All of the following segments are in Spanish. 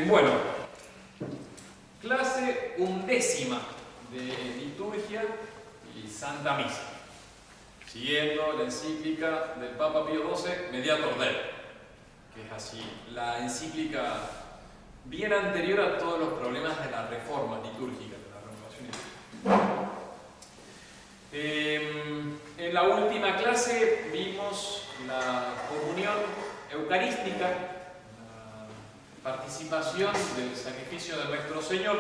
Bueno, clase 11ª de liturgia y Santa Misa, siguiendo la encíclica del Papa Pío XII, Mediator Dei, que es así, la encíclica bien anterior a todos los problemas de la reforma litúrgica, de la renovación litúrgica. En la última clase vimos la comunión eucarística, participación del sacrificio de nuestro Señor.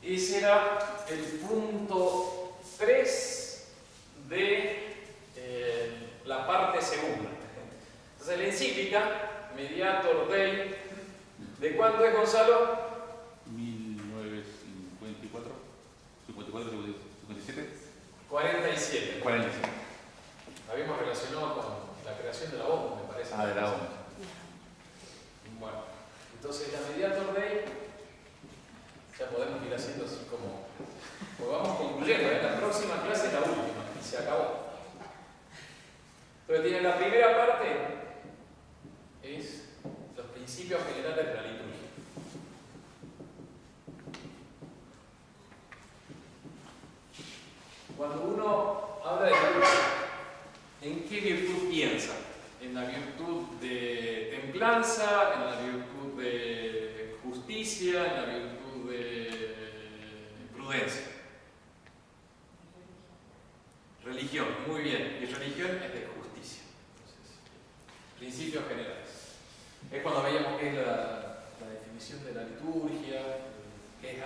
Ese era el punto 3 de la parte segunda. Entonces la encíclica Mediator Dei, ¿de cuándo es, Gonzalo? 1954, 54, 57. 47. 47. La habíamos relacionado con la creación de la ONU, me parece. Ah, de la ONU. Bueno, entonces la Mediator Dei, ya podemos ir haciendo así como, pues vamos concluyendo, la próxima clase es la última, y se acabó. Entonces tiene la primera parte, es los principios generales de la liturgia. Cuando uno habla de liturgia, ¿en qué virtud piensa? En la virtud de templanza, en la virtud de justicia, en la virtud de prudencia. Religión, muy bien. Y religión es de justicia. Entonces, principios generales. Es cuando veíamos qué es la definición de la liturgia, qué es la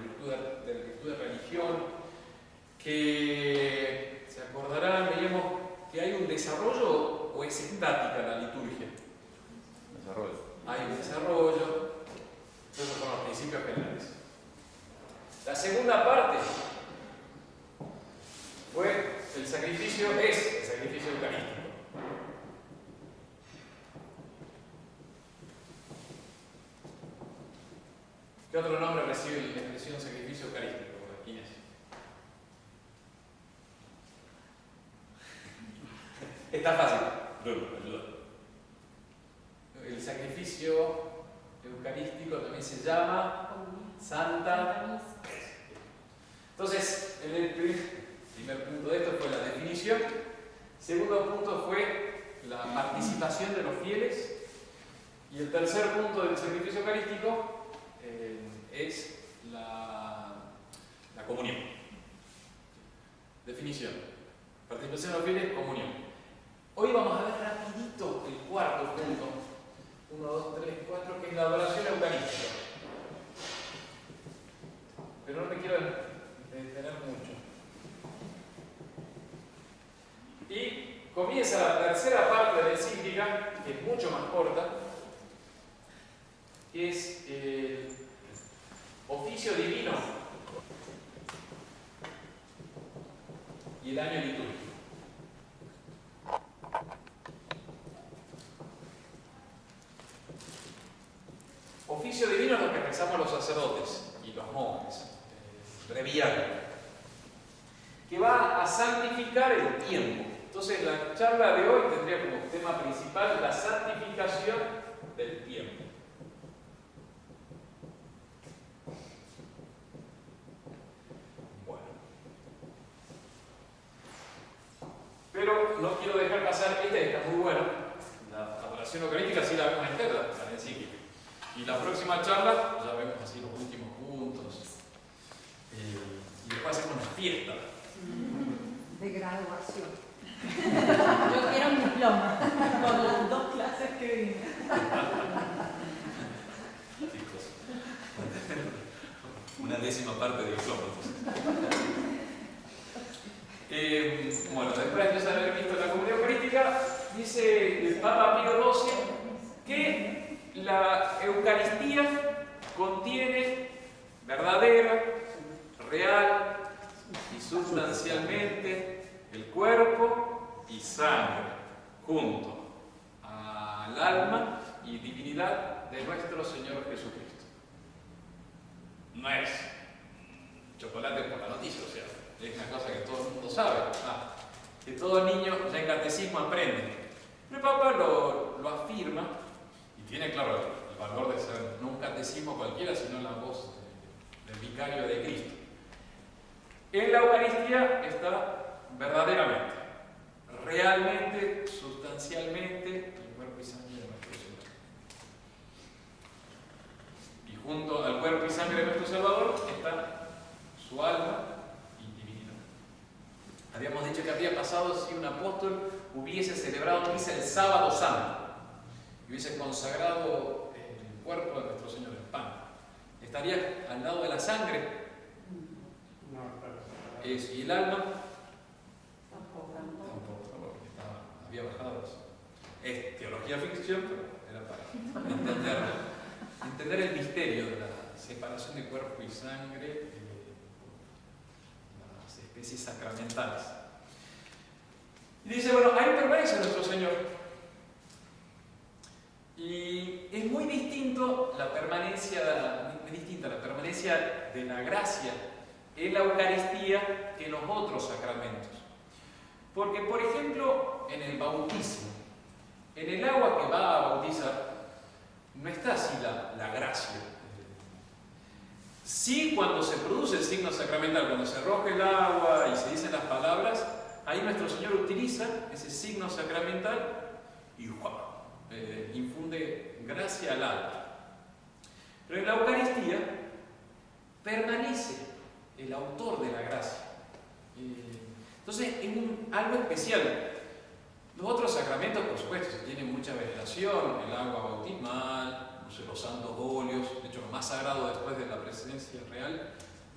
virtud de religión, que se acordarán, veíamos que hay un desarrollo. ¿O es estática la liturgia? Desarrollo. Hay un desarrollo. Esos son los principios generales. La segunda parte fue el sacrificio, es el sacrificio eucarístico. ¿Qué otro nombre recibe la expresión sacrificio eucarístico? Inés. Está fácil. Ayuda. El sacrificio eucarístico también se llama Santa. Entonces, el primer punto de esto fue la definición. Segundo punto fue la participación de los fieles. Y el tercer punto del sacrificio eucarístico es la comunión. Definición. Participación de los fieles, comunión. Hoy vamos a ver rapidito el cuarto punto, 1, 2, 3, 4, que es la adoración eucarística. Pero no me quiero detener mucho. Y comienza la tercera parte de la encíclica, que es mucho más corta, que es el oficio divino y el año litúrgico. Oficio divino es lo que pensamos los sacerdotes y los monjes, breviario, que va a santificar el tiempo. Entonces la charla de hoy tendría como tema principal la santificación del tiempo. Bueno, pero no quiero dejar pasar que está muy bueno. La adoración eucarística sí la vemos entera, la encíclica. Y la próxima charla ya vemos así los últimos puntos. Y después hacemos una fiesta. De graduación. Yo quiero un diploma con las 2 clases que vine. Chicos. Una 10ª parte de diploma. Bueno, después de haber visto la comunión eucarística, dice el Papa Pío XII que la Eucaristía contiene verdadera, real y sustancialmente el cuerpo y sangre junto al alma y divinidad de nuestro Señor Jesucristo. No es chocolate por la noticia, o sea, es una cosa que todo el mundo sabe, que todo niño ya en catecismo aprende. El Papa lo afirma tiene claro el valor de ser no un catecismo cualquiera, sino la voz del vicario de Cristo. En la Eucaristía está verdaderamente, realmente, sustancialmente, el cuerpo y sangre de nuestro Señor. Y junto al cuerpo y sangre de nuestro Salvador está su alma y divinidad. Habíamos dicho que habría pasado si un apóstol hubiese celebrado misa el sábado santo y hubiese consagrado el cuerpo de nuestro Señor en pan. Estaría al lado de la sangre. Y el alma tampoco, porque había bajado eso. Es teología ficción, pero era para entender el misterio de la separación de cuerpo y sangre, las especies sacramentales. Y dice, bueno, ahí permanece nuestro Señor. Y es muy distinta la permanencia de la gracia en la Eucaristía que en los otros sacramentos. Porque, por ejemplo, en el bautismo, en el agua que va a bautizar, no está así la gracia. Sí, cuando se produce el signo sacramental, cuando se arroja el agua y se dicen las palabras, ahí nuestro Señor utiliza ese signo sacramental y infunde gracia al alma. Pero en la Eucaristía permanece el autor de la gracia. Entonces es algo especial. Los otros sacramentos, por supuesto, tienen mucha veneración, el agua bautismal, los santos óleos. De hecho, lo más sagrado después de la presencia real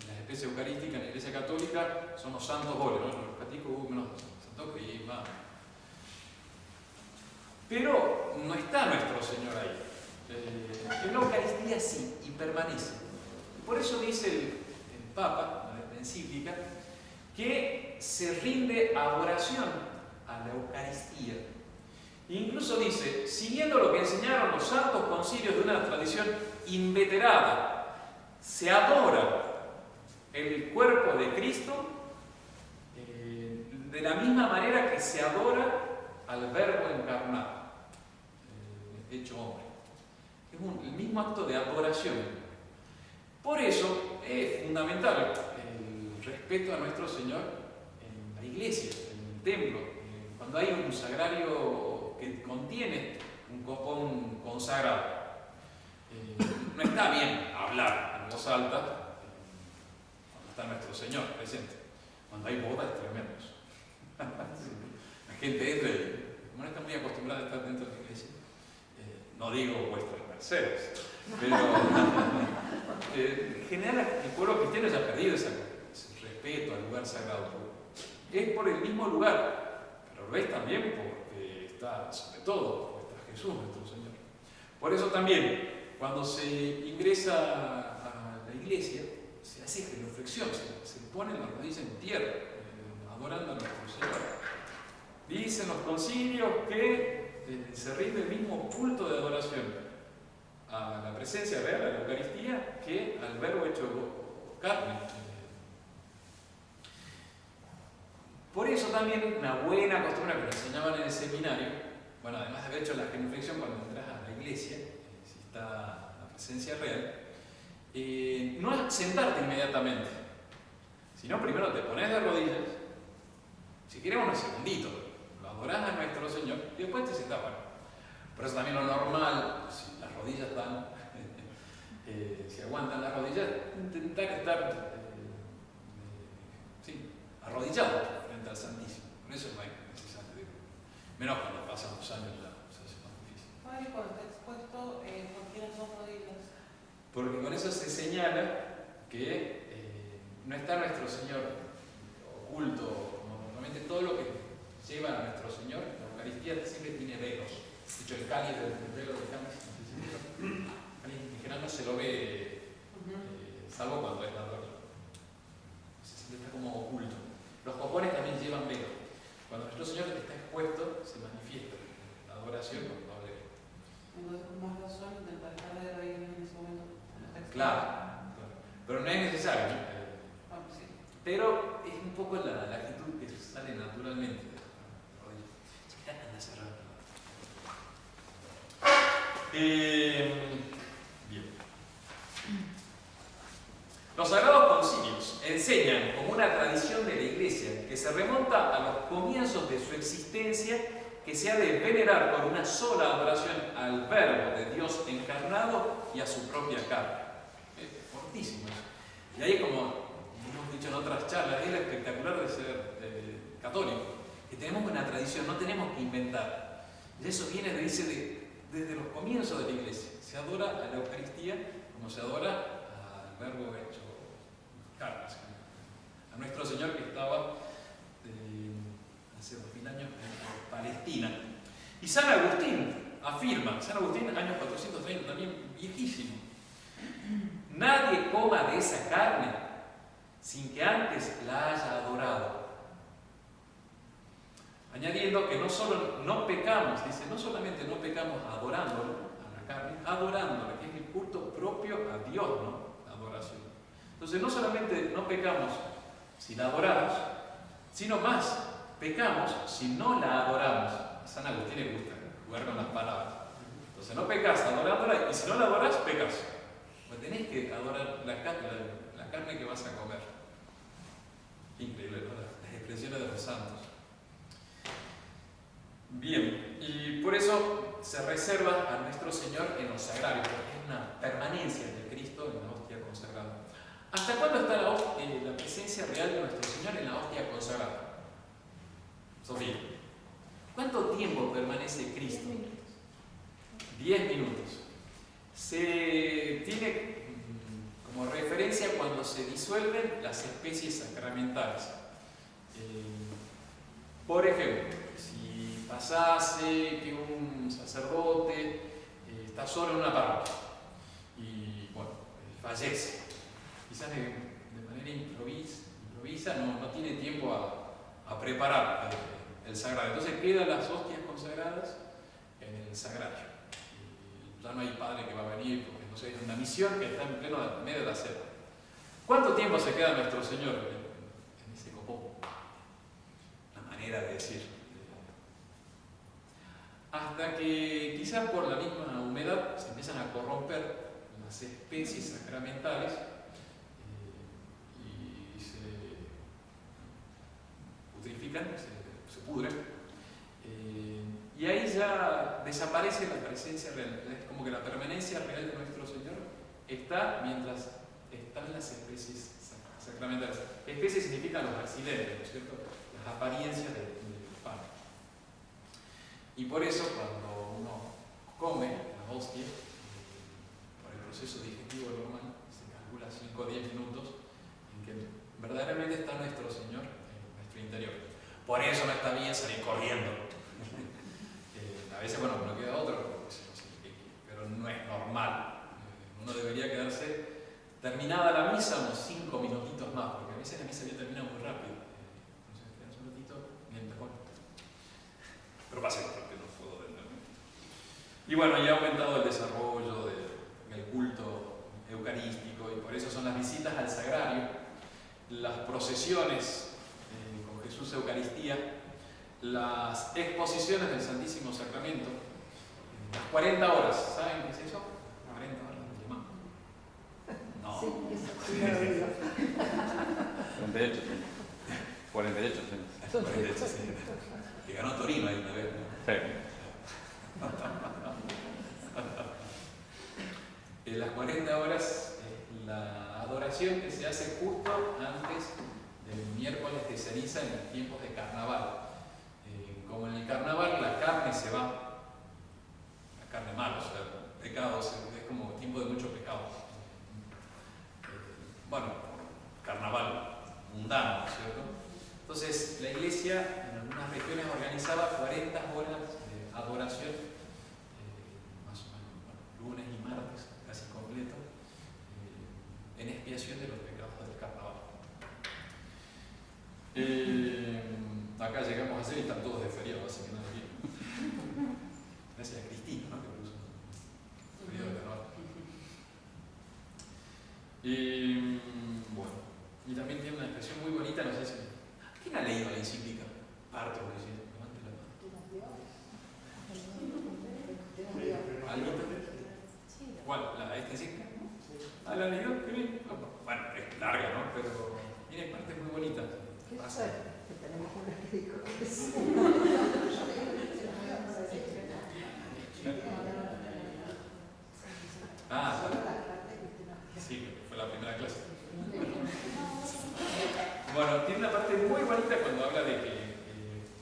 en las especies eucarísticas en la Iglesia Católica son los santos óleos, ¿no? Los catecúmenos, Santo Crisma. Pero no está nuestro Señor ahí. En la Eucaristía sí, y permanece. Y por eso dice el Papa, en la encíclica, que se rinde adoración a la Eucaristía. Incluso dice, siguiendo lo que enseñaron los santos concilios de una tradición inveterada, se adora el cuerpo de Cristo de la misma manera que se adora al Verbo encarnado, hecho hombre. Es el mismo acto de adoración. Por eso es fundamental el respeto a nuestro Señor en la iglesia, en el templo. Cuando hay un sagrario que contiene un copón consagrado, no está bien hablar en voz alta cuando está nuestro Señor presente. Cuando hay bodas es tremendo. La gente entra y, como no está muy acostumbrada a estar dentro de la iglesia, no digo vuestras mercedes, pero en general el pueblo cristiano ya ha perdido ese respeto al lugar sagrado. Es por el mismo lugar, pero lo es también porque está, sobre todo, porque está Jesús, nuestro Señor. Por eso también, cuando se ingresa a la iglesia, se hace reflexión, se pone la rodilla en tierra, adorando a nuestro Señor. Dicen los concilios que se rinde el mismo culto de adoración a la presencia real, a la Eucaristía, que al Verbo hecho carne. Por eso también una buena costumbre que nos enseñaban en el seminario, bueno, además de haber hecho la genuflexión cuando entras a la iglesia, si está la presencia real, no es sentarte inmediatamente, sino primero te pones de rodillas, si quieres unos segunditos, lo adorás a nuestro Señor y después te sentás. Bueno, por eso también lo normal, si las rodillas están, si aguantan las rodillas, intentar estar arrodillado frente al Santísimo. Por eso no hay necesario, menos cuando pasan los años ya se hace más difícil. Padre, cuando está expuesto, ¿por qué las dos rodillas? Porque con eso se señala que no está nuestro Señor oculto, como normalmente todo lo que lleva a nuestro Señor, la Eucaristía siempre tiene velos. De hecho, el cáliz del velo del cáliz, en general no se lo ve, salvo cuando es la adoración. Siempre está como oculto. Los copones también llevan velo. Cuando nuestro Señor está expuesto, se manifiesta la adoración cuando hable. Entonces, con más razón, intentar estar de rodillas en ese momento. Claro. Pero no es necesario, ¿no? Sí. Pero es un poco la actitud que sale naturalmente de la rodilla. Anda cerrado. Bien. Los sagrados concilios enseñan como una tradición de la Iglesia que se remonta a los comienzos de su existencia, que se ha de venerar por una sola adoración al Verbo de Dios encarnado y a su propia carne. Fortísimo eso. Y ahí, como hemos dicho en otras charlas, es lo espectacular de ser católico, que tenemos una tradición, no tenemos que inventar. Y eso viene, desde los comienzos de la Iglesia. Se adora a la Eucaristía como se adora al Verbo hecho carne, a nuestro Señor que estaba hace 2000 años en Palestina. Y San Agustín afirma, San Agustín, años 430, también viejísimo: nadie coma de esa carne sin que antes la haya adorado. Añadiendo que no solo no pecamos, dice, no solamente no pecamos adorándolo, a la carne, adorándolo, que es el culto propio a Dios, ¿no? La adoración. Entonces no solamente no pecamos si la adoramos, sino más, pecamos si no la adoramos. A San Agustín le gusta jugar con las palabras. Entonces no pecas adorándola, y si no la adoras, pecas. Pues tenés que adorar la carne que vas a comer. Increíble, ¿no? Las expresiones de los santos. Bien, y por eso se reserva a nuestro Señor en los sagrarios, porque es una permanencia de Cristo en la hostia consagrada. ¿Hasta cuándo está la presencia real de nuestro Señor en la hostia consagrada? Sofía, ¿cuánto tiempo permanece Cristo? 10 minutos. Se tiene como referencia cuando se disuelven las especies sacramentales. Por ejemplo, si pasase que un sacerdote está solo en una parroquia y bueno, fallece, quizás de manera improvisa, no tiene tiempo a preparar el sagrado. Entonces quedan las hostias consagradas en el sagrario. Y ya no hay padre que va a venir, porque no sé, es una misión que está en pleno medio de la selva. ¿Cuánto tiempo se queda nuestro Señor en ese copón? Una manera de decir. Hasta que quizás por la misma humedad se empiezan a corromper las especies sacramentales y se putrifican, se pudren, y ahí ya desaparece la presencia real. Es como que la permanencia real de nuestro Señor está mientras están las especies sacramentales. Especies significan los accidentes, ¿no es cierto? Las apariencias del pan. Y por eso cuando uno come la hostia, por el proceso digestivo normal, se calcula 5 o 10 minutos en que verdaderamente está nuestro Señor en nuestro interior. Por eso no está bien salir corriendo. A veces, bueno, no queda otro, pero no es normal. Uno debería quedarse, terminada la misa, unos 5 minutitos más, porque a veces la misa ya termina muy rápido. Entonces, quedas un minutito mientras, bueno. Pero pasa porque no puedo del momento. Y bueno, ya ha aumentado el desarrollo del culto eucarístico, y por eso son las visitas al sagrario, las procesiones con Jesús Eucaristía, las exposiciones del Santísimo Sacramento, las 40 horas. ¿Saben qué es eso? 40 horas de llamado. No. Sí, eso sí lo he oído. 48, sí. 48, sí. 48, sí. Que ganó Torino ahí una vez, ¿no? Sí. En las 40 horas es la adoración que se hace justo antes del miércoles de ceniza en los tiempos de carnaval. Como en el carnaval la carne se va, la carne mala, o sea, pecados, es como tiempo de mucho pecado. Bueno, carnaval mundano, ¿cierto? Entonces la Iglesia en algunas regiones organizaba 40 horas de adoración, más o menos, bueno, lunes y martes, casi completo, en expiación de los pecados del carnaval. Acá llegamos a hacer y están todos de feriado, así que no es bien. Gracias a Cristina, ¿no? Que puso un feriado de carnaval. Bueno, y también tiene una expresión muy bonita, no sé si... ¿Quién ha leído la encíclica? Parto, levante la mano. ¿Alguien? la han leído? Qué bien. Bueno, es larga, ¿no? Pero tiene partes muy bonitas. Qué suerte que tenemos una que dijo que sí. Ah, sí, fue la primera clase. Bueno, tiene una parte muy bonita cuando habla de que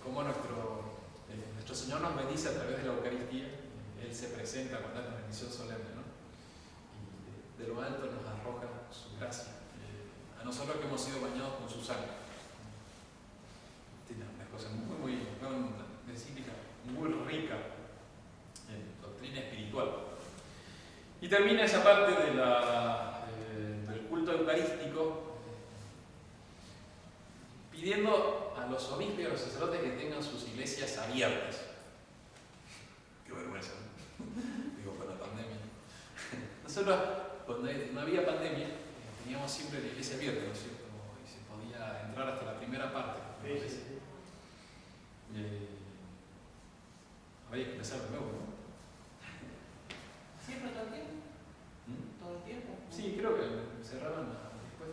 cómo nuestro Señor nos bendice a través de la Eucaristía. Él se presenta cuando es la bendición solemne, ¿no? Y de lo alto nos arroja su gracia. A nosotros que hemos sido bañados con su sangre. Tiene una cosa una encíclica muy rica en doctrina espiritual. Y termina esa parte de del culto eucarístico pidiendo a los obispos y a los sacerdotes que tengan sus iglesias abiertas. Qué vergüenza, ¿no? Digo, con la pandemia. Nosotros, cuando no había pandemia, teníamos siempre la iglesia abierta, ¿no es cierto? Y se podía entrar hasta la primera parte. Había que empezar de nuevo, ¿no? ¿Siempre todo el tiempo? ¿Todo el tiempo? Sí, creo que cerraban después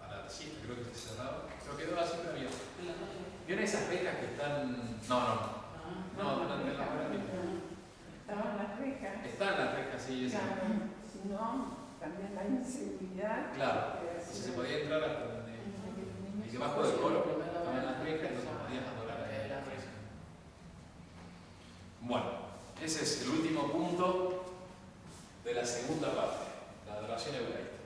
para la siesta, creo que se cerraba. Pero quedó así todavía. ¿En la noche? ¿Vieron esas becas que están...? No, durante la hora. Estaban las rejas. Están las rejas, sí. Claro, si no, también la inseguridad. Claro, se podía entrar hasta donde... Y debajo del coro estaban las rejas donde podías adorar a la iglesia. Bueno, ese es el último punto de la segunda parte, la adoración eucarística.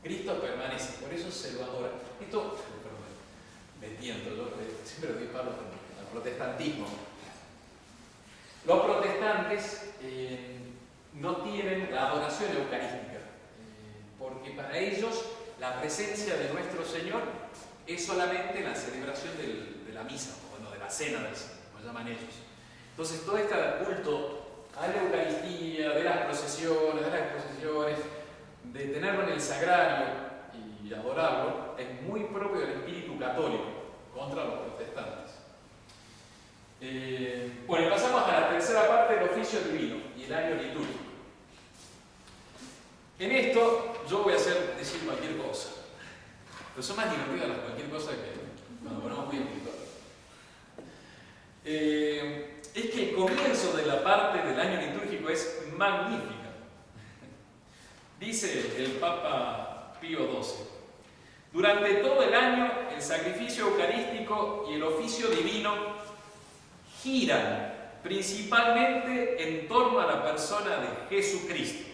Cristo permanece, por eso se lo adora. Esto, perdón, me tiento, yo siempre le doy palo al protestantismo. Los protestantes no tienen la adoración eucarística, porque para ellos la presencia de nuestro Señor es solamente la celebración de la misa, o bueno, de la cena del Señor, como llaman ellos. Entonces todo este culto a la Eucaristía, de las procesiones, de tenerlo en el sagrario y adorarlo, es muy propio del espíritu católico contra los protestantes. Bueno, pasamos a la tercera parte del oficio divino y el año litúrgico. En esto yo voy a decir cualquier cosa, pero son más divertidas las cualquier cosa que cuando ponemos muy espiritual. Es que el comienzo de la parte del año litúrgico es magnífica. Dice el Papa Pío XII: durante todo el año el sacrificio eucarístico y el oficio divino giran principalmente en torno a la persona de Jesucristo.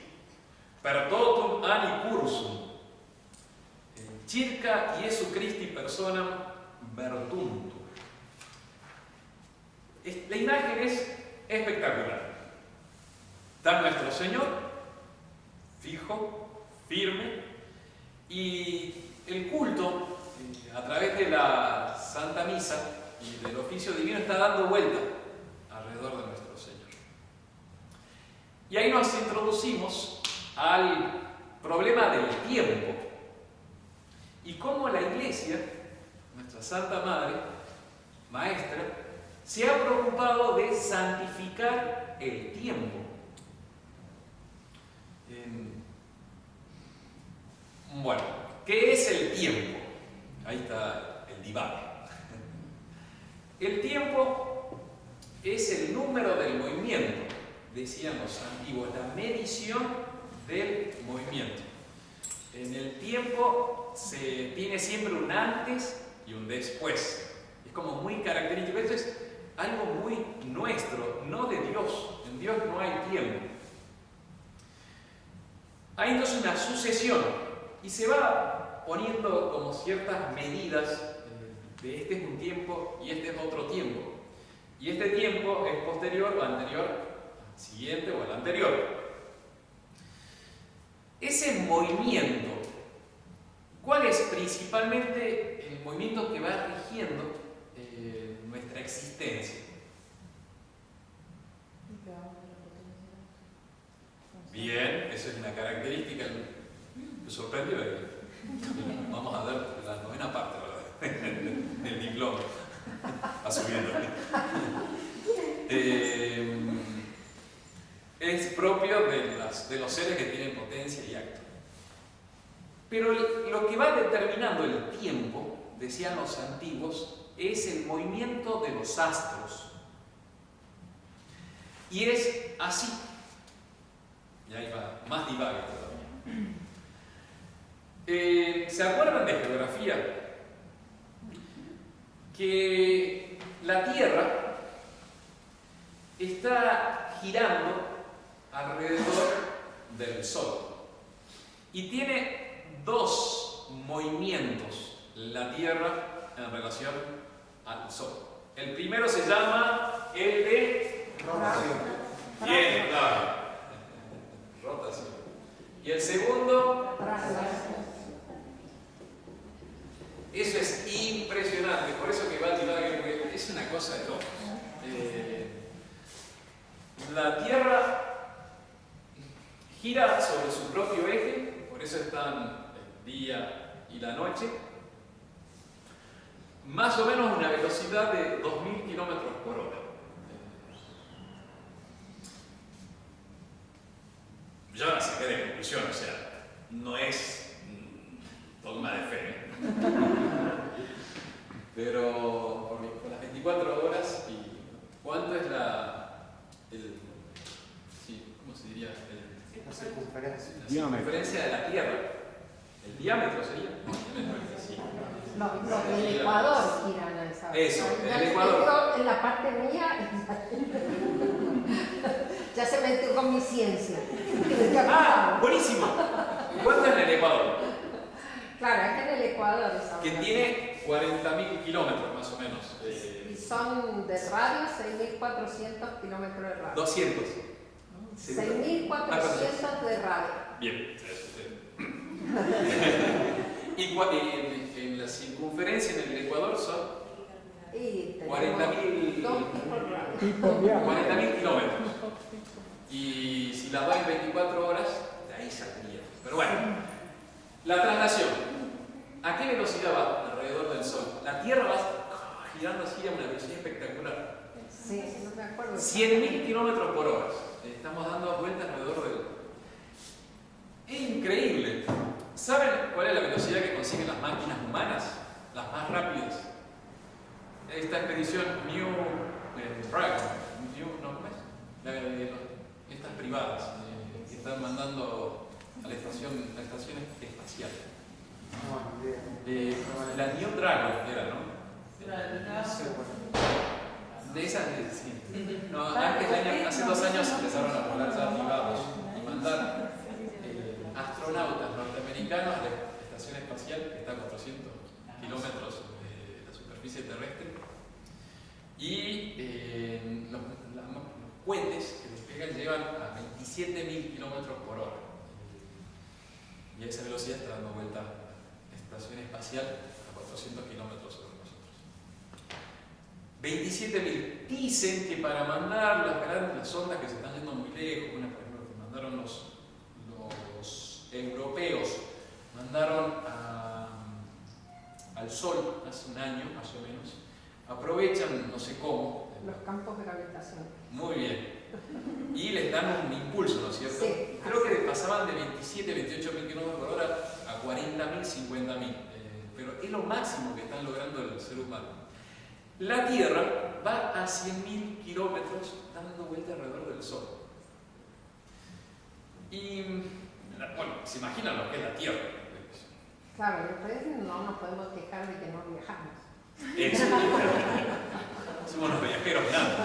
Per totum ani cursum, circa Iesu Christi personam vertuntur. La imagen es espectacular. Está nuestro Señor, fijo, firme, y el culto, a través de la Santa Misa y del oficio divino, está dando vuelta alrededor de nuestro Señor. Y ahí nos introducimos al problema del tiempo y cómo la Iglesia, nuestra Santa Madre, Maestra, se ha preocupado de santificar el tiempo. Bueno, ¿qué es el tiempo? Ahí está el divague. El tiempo es el número del movimiento, decían los antiguos, la medición del movimiento. En el tiempo se tiene siempre un antes y un después. Es como muy característico. Esto es algo muy nuestro, no de Dios. En Dios no hay tiempo. Hay entonces una sucesión y se va poniendo como ciertas medidas de este es un tiempo y este es otro tiempo. Y este tiempo es posterior o anterior al siguiente o al anterior. Ese movimiento, ¿cuál es principalmente el movimiento que va rigiendo nuestra existencia? Bien, eso es una característica. Me sorprendió. Vamos a dar la novena parte del diploma. Va subiendo. Es propio de las de los seres que tienen potencia y acto. Pero lo que va determinando el tiempo, decían los antiguos, es el movimiento de los astros. Y es así. Y ahí va, más divague todavía. ¿Se acuerdan de geografía? Que la Tierra está girando alrededor del Sol y tiene dos movimientos la Tierra en relación al Sol. El primero se llama el de Rotación. bien, claro. Rotación. Y el segundo, eso es impresionante, por eso que va a tirar, porque es una cosa de locos. La Tierra gira sobre su propio eje, por eso están el día y la noche, más o menos una velocidad de 2000 kilómetros por hora. Yo la saqué de conclusión, o sea, no es dogma de fe, ¿eh? Pero por las 24 horas, ¿y cuánto es ¿cómo se diría? La circunferencia. La circunferencia de la Tierra. El diámetro sería. Sí. El Ecuador giran a esa vez. Eso, Ya el se Ecuador. metió en la parte mía, ya se metió con mi ciencia. ¡Ah! ¡Buenísimo! ¿Cuánto es en el Ecuador? Claro, es que en el Ecuador esa Que tiene 40.000 kilómetros más o menos. y son de radio 6.400 kilómetros de radio. 200. 6.400 de radio. Bien, eso usted. Y en la circunferencia en el Ecuador son Y 40.000 dos tipos de radio. Tipo de agua. 40.000 kilómetros. Y si la doy en 24 horas, de ahí saldría. Pero bueno, la traslación. ¿A qué velocidad va alrededor del Sol? La Tierra va girando así a una velocidad espectacular. Sí, no me acuerdo. 100.000 kilómetros por hora. Estamos dando vueltas alrededor del... Es increíble. ¿Saben cuál es la velocidad que consiguen las máquinas humanas? Las más rápidas. Esta expedición New Dragon, ¿cómo es? Estas privadas que están mandando a la estación espacial. La New Dragon era, ¿no? De esas, sí. No, hace 2 años empezaron a volar ya privados y mandar astronautas norteamericanos a la estación espacial, que está a 400 kilómetros de la superficie terrestre, y los cohetes que despegan llevan a 27.000 kilómetros por hora. Y a esa velocidad está dando vuelta la estación espacial a 400 kilómetros sobre nosotros. 27.000. Dicen que para mandar las ondas que se están yendo muy lejos, una por ejemplo que mandaron los europeos, mandaron al Sol hace un año más o menos, aprovechan, no sé cómo, Los campos de gravitación. muy bien, y les dan un impulso, ¿no es cierto? Sí. Creo que pasaban de 27, 28.000 kilómetros por hora a 40.000, 50.000, pero es lo máximo que están logrando el ser humano. La Tierra va a 100.000 kilómetros dando vuelta alrededor del Sol. Y, bueno, se imaginan lo que es la Tierra. Claro, después no nos podemos quejar de que no viajamos. Eso. Somos los viajeros grandes.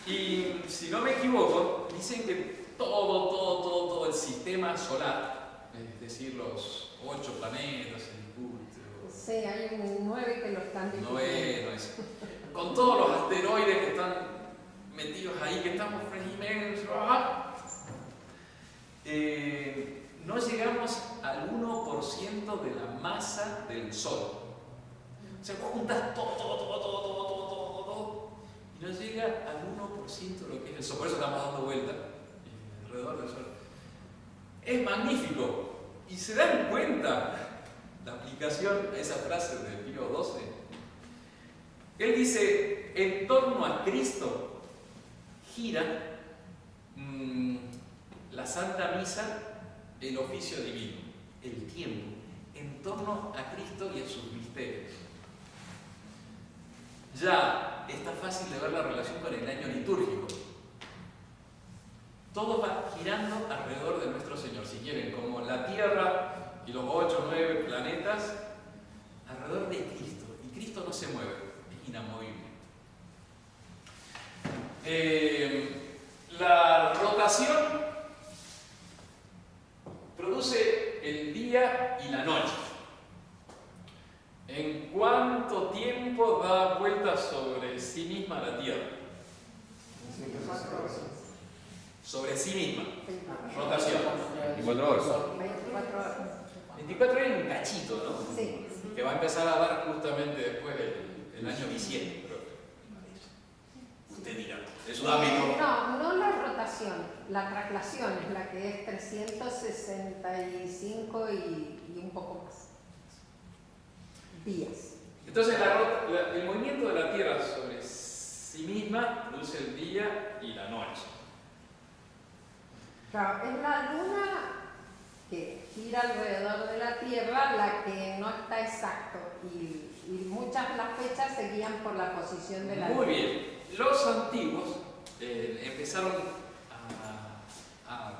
Y si no me equivoco, dicen que todo el sistema solar, es decir, los 8 planetas, el Júpiter, Sí, hay 9 que lo están diciendo. con todos los asteroides que están metidos ahí, que estamos inmensos, no llegamos al 1% de la masa del Sol. O sea, juntas todo, y no llega al 1% de lo que es el Sol. Por eso estamos dando vuelta alrededor del Sol. Es magnífico. Y se dan cuenta la aplicación a esa frase de Pío XII. Él dice, en torno a Cristo gira la Santa Misa, el oficio divino, el tiempo, en torno a Cristo y a sus misterios. Ya está fácil de ver la relación con el año litúrgico. Todo va girando alrededor de nuestro Señor, si quieren, como la Tierra y los 8 o 9 planetas, alrededor de Cristo. Y Cristo no se mueve, es inamovible. La rotación produce el día y la noche. ¿En cuánto tiempo da vuelta sobre sí misma la Tierra? 24 horas. Sobre sí misma. Rotación. 24 horas. 24 horas. 24 horas y un cachito, ¿no? Sí. Que va a empezar a dar justamente después del año bisiesto, creo. Usted dirá, es un ámbito. No la rotación, la traslación es la que es 365 y un poco más días. Entonces el movimiento de la Tierra sobre sí misma produce el día y la noche. Claro, es la luna que gira alrededor de la Tierra la que no está exacto y muchas las fechas se guían por la posición de la luna. Muy bien. Los antiguos empezaron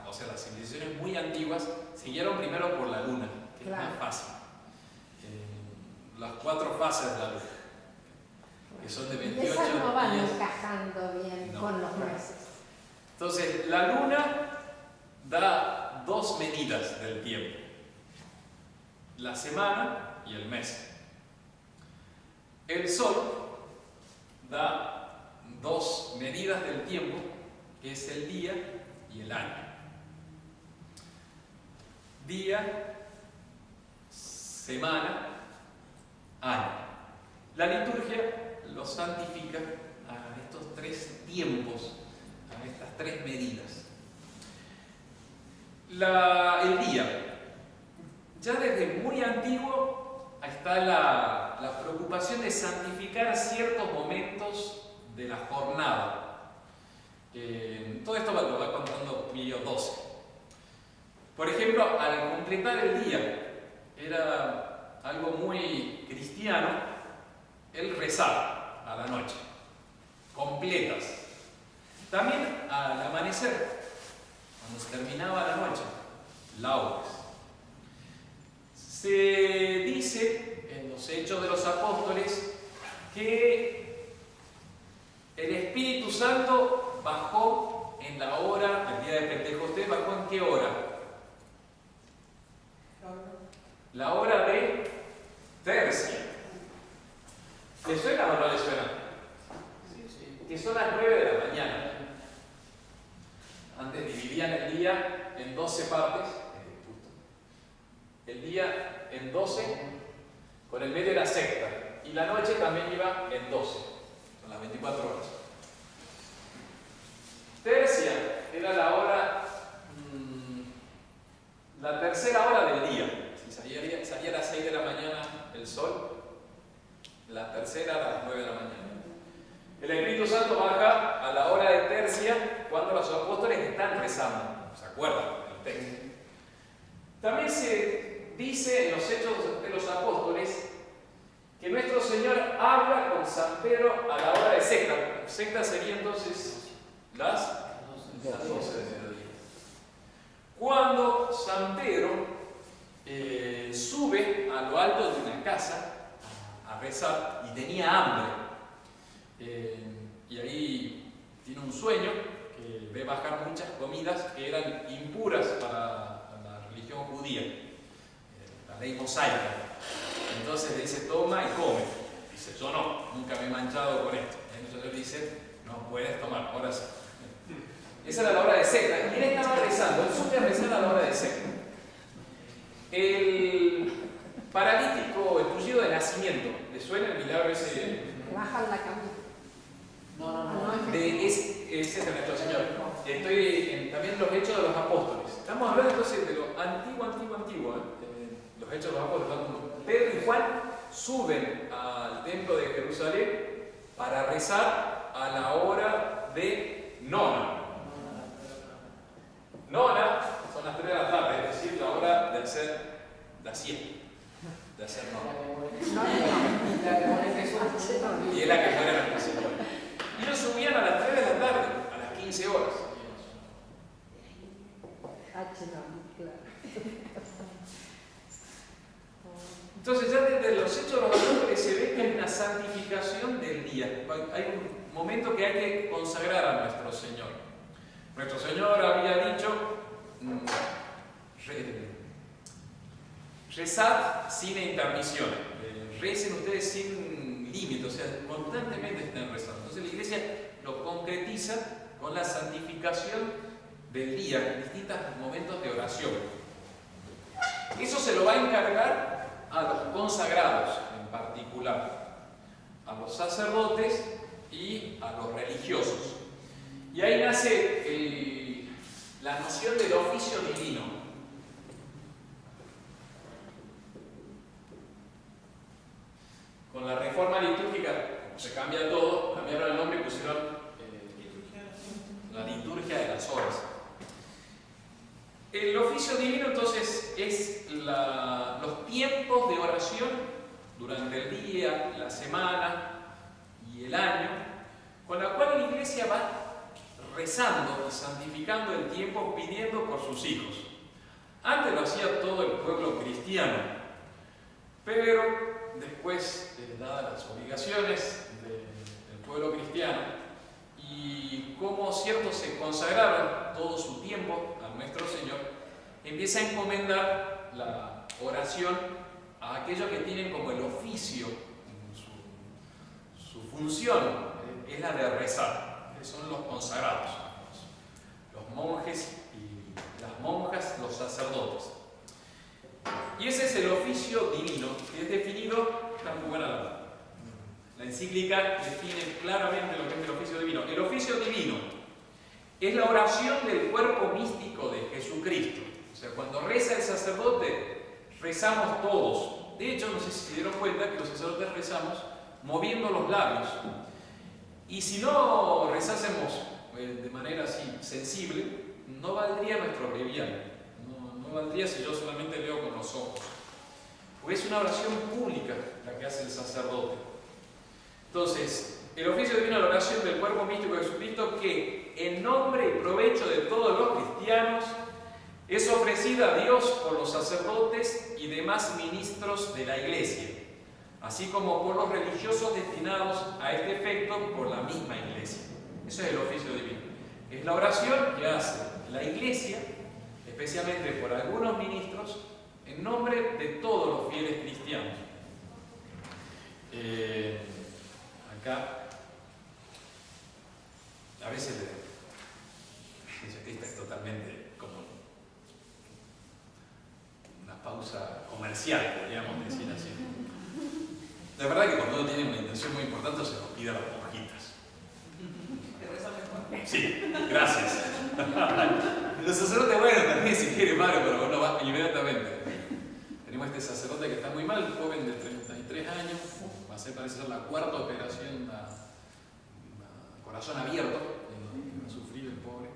o sea, las civilizaciones muy antiguas siguieron primero por la luna, que Claro. es más fácil. Las 4 fases de la luna, que son de Y 28 esas no van días. encajando bien No. con los meses. Entonces, la luna da 2 medidas del tiempo: la semana y el mes. El sol da 2 medidas del tiempo, que es el día y el año. Día, semana, año. La liturgia lo santifica a estos 3 tiempos, a estas 3 medidas. El día. Ya desde muy antiguo está la preocupación de santificar ciertos momentos de la jornada. Todo esto lo va contando Pío XII. Por ejemplo, al completar el día, era algo muy cristiano el rezar a la noche, completas. También al amanecer, cuando se terminaba la noche, laudes. Se dice en los Hechos de los Apóstoles que el Espíritu Santo bajó en la hora, el día de Pentecostés, ¿bajó en qué hora? La hora de tercia. ¿Le suena o no le suena? Que son las 9 de la mañana. Antes dividían el día en 12 partes. El día en 12, con el medio era sexta. Y la noche también iba en 12. Son las 24 horas. Tercia era la hora, la tercera hora del día. Si salía a las 6 de la mañana el sol, la tercera a las 9 de la mañana. El Espíritu Santo baja a la hora de tercia cuando los apóstoles están rezando. ¿Se acuerdan del texto? También se dice en los Hechos de los Apóstoles que nuestro Señor habla con San Pedro a la hora de sexta. Sexta sería entonces las 12 de mediodía. Cuando San Pedro sube a lo alto de una casa a rezar y tenía hambre, y ahí tiene un sueño que ve bajar muchas comidas que eran impuras para la religión judía, la ley mosaica. Entonces le dice: toma y come. Dice: yo no, nunca me he manchado con esto. Entonces le dice: no puedes tomar, ahora sí. Esa era la hora de secta. Y él estaba rezando, él suele rezar a la hora de secta. El paralítico, el tullido de nacimiento, ¿le suena el milagro ese? Bajan la camilla. No, Ese es de nuestro Señor. Estoy también en los Hechos de los Apóstoles. Estamos hablando entonces de lo antiguo. Los Hechos de los Apóstoles. Pedro y Juan suben al templo de Jerusalén para rezar a la hora de nona. Nona son las 3 de la tarde, es decir, la hora de hacer la siesta, de hacer nona. Y es la que muere nuestra Señora. Y ellos subían a las 3 de la tarde, a las 15 horas. Claro. Entonces ya desde los Hechos de los Apóstoles se ve que hay una santificación del día. Hay un momento que hay que consagrar a nuestro Señor. Nuestro Señor había dicho, rezad sin intermisión. Recen ustedes sin límite, o sea, constantemente estén rezando. Entonces la Iglesia lo concretiza con la santificación del día, en distintos momentos de oración. Eso se lo va a encargar a los consagrados en particular, a los sacerdotes y a los religiosos. Y ahí nace la noción del oficio divino. Con la reforma litúrgica se cambia todo, cambiaron el nombre y pusieron la liturgia de las horas. El oficio divino entonces es los tiempos de oración durante el día, la semana y el año, con la cual la Iglesia va rezando y santificando el tiempo, pidiendo por sus hijos. Antes lo hacía todo el pueblo cristiano, pero después, dadas las obligaciones del pueblo cristiano y como ciertos se consagraron todo su tiempo a nuestro Señor, empieza a encomendar la oración a aquellos que tienen como el oficio, su función es la de rezar, que son los consagrados, los monjes y las monjas, los sacerdotes. Y ese es el oficio divino, que es definido, está muy buena la encíclica define claramente lo que es el oficio divino. El oficio divino es la oración del cuerpo místico de Jesucristo. O sea, cuando reza el sacerdote, rezamos todos. De hecho, no sé si se dieron cuenta que los sacerdotes rezamos moviendo los labios. Y si no rezásemos de manera así sensible, no valdría nuestro breviario. No valdría si yo solamente leo con los ojos. Porque es una oración pública la que hace el sacerdote. Entonces, el oficio divino es la oración del cuerpo místico de Jesucristo que, en nombre y provecho de todos los cristianos, es ofrecida a Dios por los sacerdotes y demás ministros de la Iglesia, así como por los religiosos destinados a este efecto por la misma Iglesia. Eso es el oficio divino. Es la oración que hace la Iglesia, especialmente por algunos ministros, en nombre de todos los fieles cristianos. Acá, a veces, esta es totalmente como una pausa comercial, podríamos decir así. La verdad que cuando uno tiene una intención muy importante se nos pide a las monjitas. Sí, gracias. Los sacerdotes, bueno, también si quiere malo, pero uno va inmediatamente. Tenemos este sacerdote que está muy mal, joven de 33 años, va a ser, parece ser la cuarta operación a corazón abierto, va a sufrir el pobre.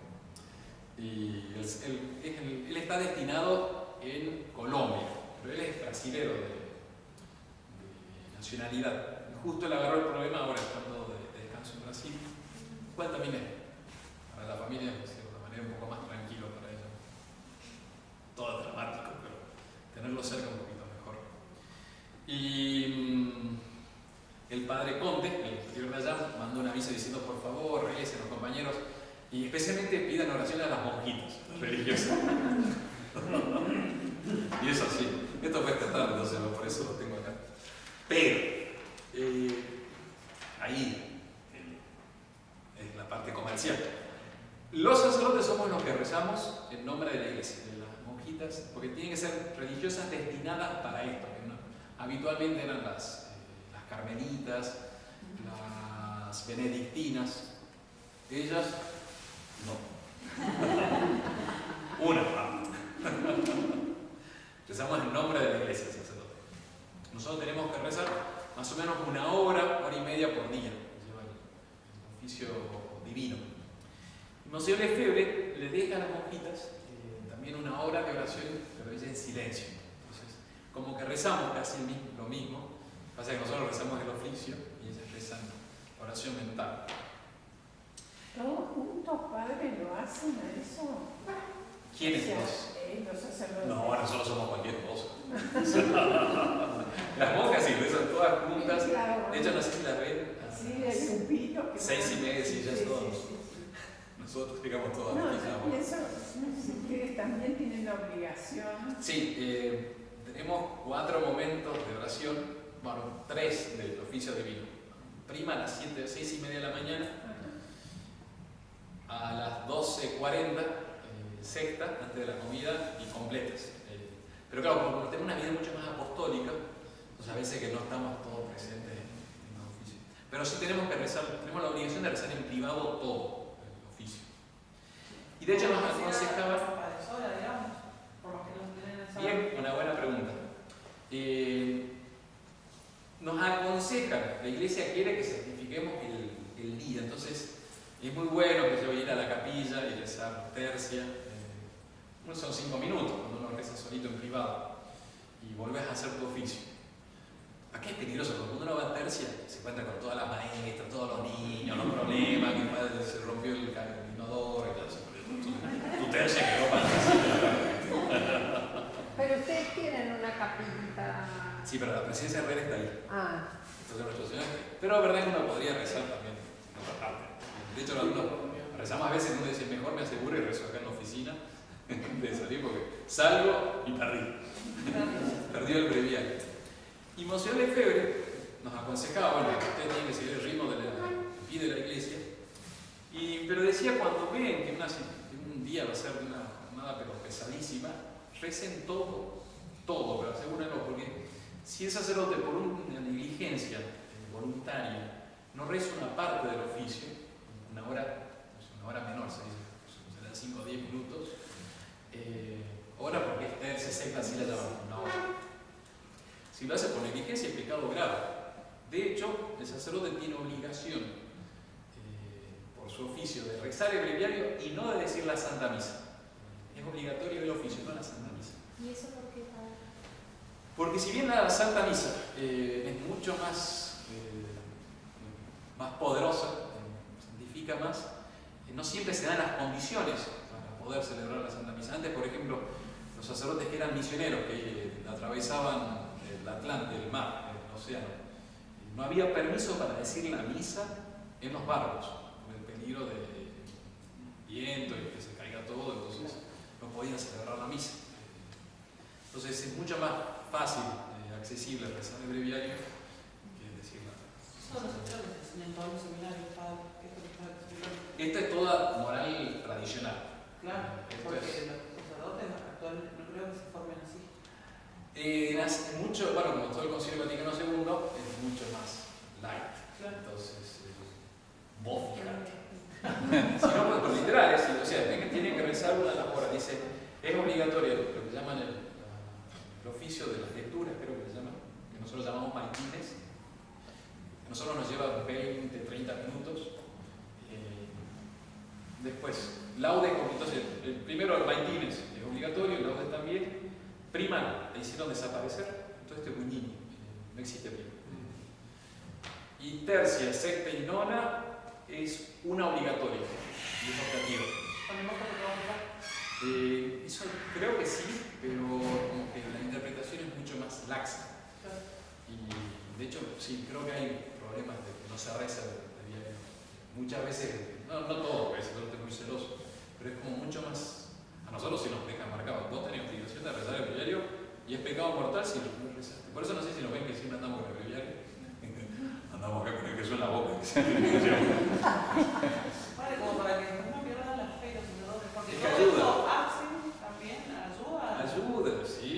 Y él está destinado en Colombia, pero él es brasilero de nacionalidad. Justo le agarró el problema ahora estando de descanso en Brasil, cual también es para la familia de una manera un poco más tranquilo para ella. Todo dramático, pero tenerlo cerca un poquito mejor. Y el padre Conte, el posterior de allá, mandó un aviso diciendo: por favor, recen los compañeros, y especialmente pidan oración a las monjitas religiosas. Y eso sí, esto fue esta tarde, entonces por eso lo tengo acá. Pero, ahí es la parte comercial. Los sacerdotes somos los que rezamos en nombre de la Iglesia, de las monjitas, porque tienen que ser religiosas destinadas para esto. Habitualmente eran las carmelitas, las benedictinas. Ellas no. Una parte. Rezamos en nombre de la Iglesia, sacerdote. Nosotros tenemos que rezar más o menos una hora y media por día. Lleva el oficio divino. Monseñor Lefebvre le deja a las monjitas también una hora de oración, pero ella en silencio. Entonces, como que rezamos casi lo mismo, pasa que nosotros rezamos el oficio y ellas rezan oración mental. ¿Todos juntos, padre, lo hacen a eso? ¿Quiénes O sea, dos? los sacerdotes. No, nosotros somos cualquier cosa. Las monjas sí rezan todas juntas. Sí, claro. De hecho, no sé si la ven. Sí, el grupito que 6:30, sí, ya es todo. sí. Nosotros llegamos todas No, las yo pienso, ustedes también tienen la obligación. Sí, tenemos 4 momentos de oración, bueno, 3 del oficio divino. Prima a las 6:30 de la mañana, a las 12:40, sexta, antes de la comida, y completas. Pero claro, como tenemos una vida mucho más apostólica, pues a veces que no estamos todos presentes en el oficio. Pero sí tenemos que rezar, tenemos la obligación de rezar en privado todo el oficio. Y de hecho nos aconsejaba... Bien, una buena pregunta. Nos aconsejan, la iglesia quiere que santifiquemos el día, entonces es muy bueno que yo ir a la capilla y rezar tercia. Son 5 minutos cuando uno reza solito en privado y volvés a hacer tu oficio. Aquí es peligroso, porque cuando uno va a tercia se encuentra con todas las maestras, todos los niños, los problemas, que padre se rompió el inodoro y todo eso. Tu tercia quedó para Pero ustedes tienen una capillita. Sí, pero la presencia real está ahí. Ah, Entonces nuestro Señor. Pero la verdad es que uno podría rezar también en otra parte. De hecho, rezamos a veces, uno dice, mejor me aseguro y rezo acá en la oficina de salir porque salgo y perdí. Perdió el breviario. Y Monseñor Lefebvre nos aconsejaba, bueno, que ustedes tienen que seguir el ritmo de la iglesia. Pero decía, cuando ven que un día va a ser una jornada pero pesadísima, recen todo, pero asegúrenlo, porque si el sacerdote por una negligencia voluntaria no reza una parte del oficio, una hora menor, se dice, serán 5 o 10 minutos, hora porque tercia, sexta, así la llaman, una hora. Si lo hace por negligencia es pecado grave. De hecho, el sacerdote tiene obligación por su oficio de rezar el breviario y no de decir la Santa Misa. Es obligatorio el oficio, no la Santa Misa. ¿Y eso por qué, padre? Porque si bien la Santa Misa es mucho más poderosa, santifica más, no siempre se dan las condiciones para poder celebrar la Santa Misa. Antes, por ejemplo, los sacerdotes que eran misioneros, que atravesaban el Atlántico, el mar, el océano, no había permiso para decir la misa en los barcos, por el peligro de viento y que se caiga todo, entonces no podían celebrar la misa. Entonces es mucho más fácil, accesible rezar el breviario que decirla. Eso nosotros les enseñan todos los seminarios, padre. Esta es toda moral tradicional. Claro, Esto porque es- los sacerdotes actualmente no creo que se formen así. Bueno, como todo el Concilio Vaticano II, es mucho más light. Claro. Entonces, vos fíjate. Si no, pues literal, o sea, tienen que rezar una de las horas. Dice, es obligatorio lo que llaman el oficio de las lecturas, creo que se llama, que nosotros llamamos maitines. A nosotros nos lleva 20, 30 minutos. Después, laude, entonces, el primero, el maitines es obligatorio, el laude también. Prima no, la hicieron desaparecer, entonces este es muy niño, no existe prima. Y tercia, sexta y nona es una obligatoria y es optativa. Eso creo que sí, pero como que la interpretación es mucho más laxa. Y de hecho, sí, creo que hay problemas de que no se reza de diario. Muchas veces, no todo, porque el sacerdote es muy celoso, pero es como mucho más. A nosotros sí nos dejan marcados. Vos tenés obligación de rezar el breviario y es pecado mortal si no rezaste. Por eso no sé si nos ven que siempre andamos con el breviario. Andamos acá con el queso en la boca. Padre, como para que no pierdan la fe los sacerdotes, porque Es que todo ayuda. esto hacen también, ayuda. Ayuda, sí,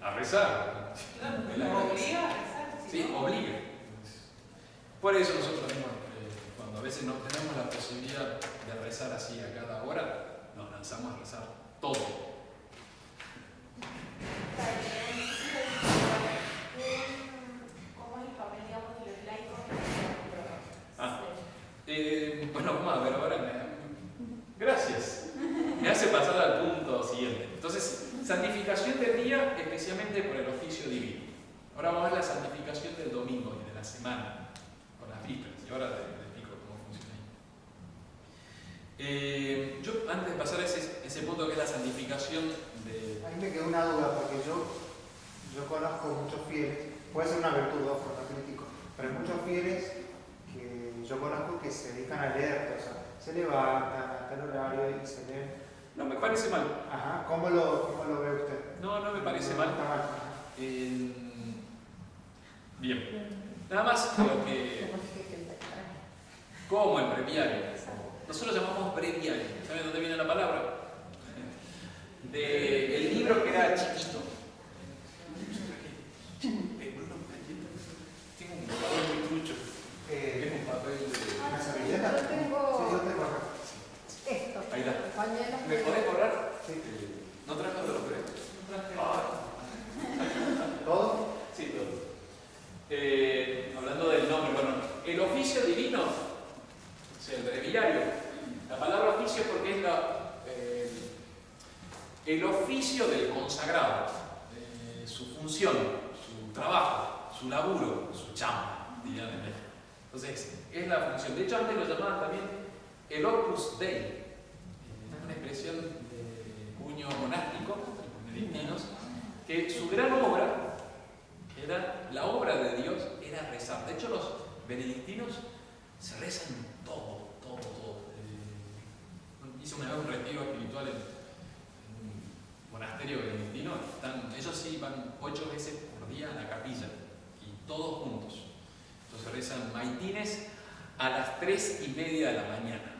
a rezar. Claro, nos obliga a rezar. Sí, no, obliga. Por eso nosotros mismos, cuando a veces no tenemos la posibilidad de rezar así a cada hora, nos lanzamos a rezar todo. ¿Cómo es el papel, digamos, de los laicos? Bueno, vamos a ver ahora. Gracias. Me hace pasar al punto siguiente. Entonces, simplemente por el oficio divino. Ahora vamos a ver la santificación del domingo y de la semana, con las vísperas, y ahora te explico cómo funciona ahí. Yo, antes de pasar a ese punto que es la santificación de... A mí me quedó una duda, porque yo conozco muchos fieles, puede ser una virtud, ojo, no critico, pero hay muchos fieles que yo conozco que se dedican a leer, o sea, se levantan a tal horario y se leen. No me parece mal. Ajá, ¿cómo lo ve usted? No me parece No mal. está mal. Ajá. Bien. Nada más lo que... Como el breviario. Nosotros llamamos breviario. ¿Saben dónde viene la palabra? El libro que era chiquito. Tengo un papel muy trucho. Es un papel de... ¿Una servilleta? Yo tengo Sí, yo tengo acá. esto. Ahí está. Pañuelos. ¿Me podés cobrar? Sí. ¿No trajo de los tres? ¿Todo? Sí, todo. Hablando del nombre, bueno, el oficio divino, o sea, el breviario, la palabra oficio porque es el oficio del consagrado, su función, su trabajo, su laburo, su chamba, dirían en México. Entonces, es la función. De hecho, antes lo llamaban también el Opus Dei, una expresión de cuño monástico, benedictinos, que su gran obra era, la obra de Dios era rezar. De hecho, los benedictinos se rezan todo. Hice una vez un retiro espiritual en un monasterio benedictino. Ellos sí van 8 veces por día a la capilla y todos juntos. Entonces rezan maitines a las 3:30 de la mañana.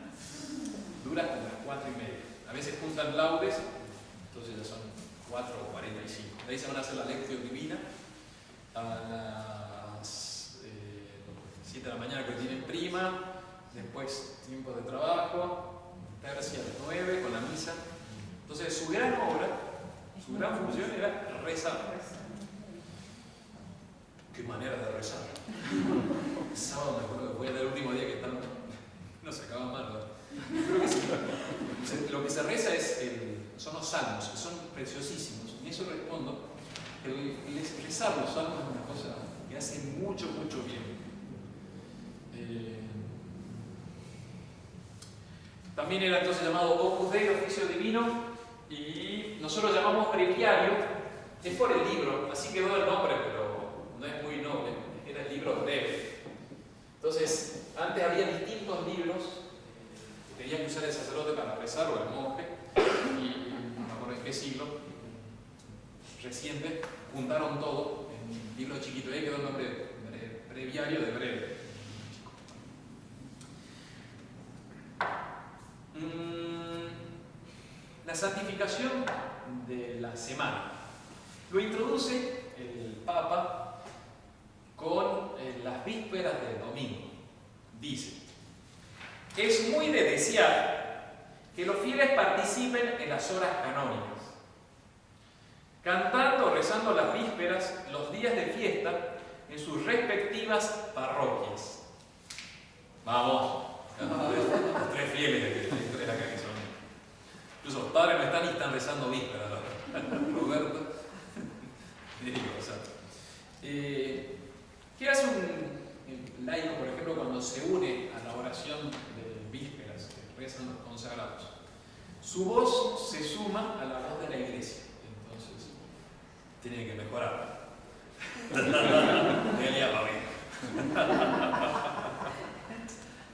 Dura hasta las 4:30. A veces juntan laudes, entonces ya son 4:45. De ahí se van a hacer la lección divina a las 7 de la mañana, que tienen prima, después tiempo de trabajo, tercia a las 9 con la misa. Entonces su gran obra, su gran función era rezar. ¿Qué manera de rezar? El sábado me acuerdo que fue el último día que estaban, no se acaba mal, ¿no? Creo que sí. Lo que se reza son los salmos, que son preciosísimos, y eso respondo. Rezar los salmos es una cosa que hace mucho bien. También era entonces llamado Opus Dei, oficio divino, y nosotros llamamos breviario, es por el libro, así quedó el nombre, pero no es muy noble, era el libro breve. Entonces, antes había distintos libros que tenía que usar el sacerdote para rezar o el monje, y no me acuerdo en qué siglo, reciente, juntaron todo en un libro chiquito, y ahí quedó el nombre breviario de breve. La santificación de la semana lo introduce el Papa con las vísperas del domingo. Dice: es muy de desear que los fieles participen en las horas canónicas, cantando o rezando las vísperas los días de fiesta en sus respectivas parroquias. Vamos, los 3 fieles de la que son. Incluso los padres no están y están rezando vísperas. Roberto, digo, o sea, ¿qué hace un laico, por ejemplo, cuando se une a la oración de vísperas que rezan los consagrados? Su voz se suma a la voz de la iglesia. Entonces, tiene que mejorar.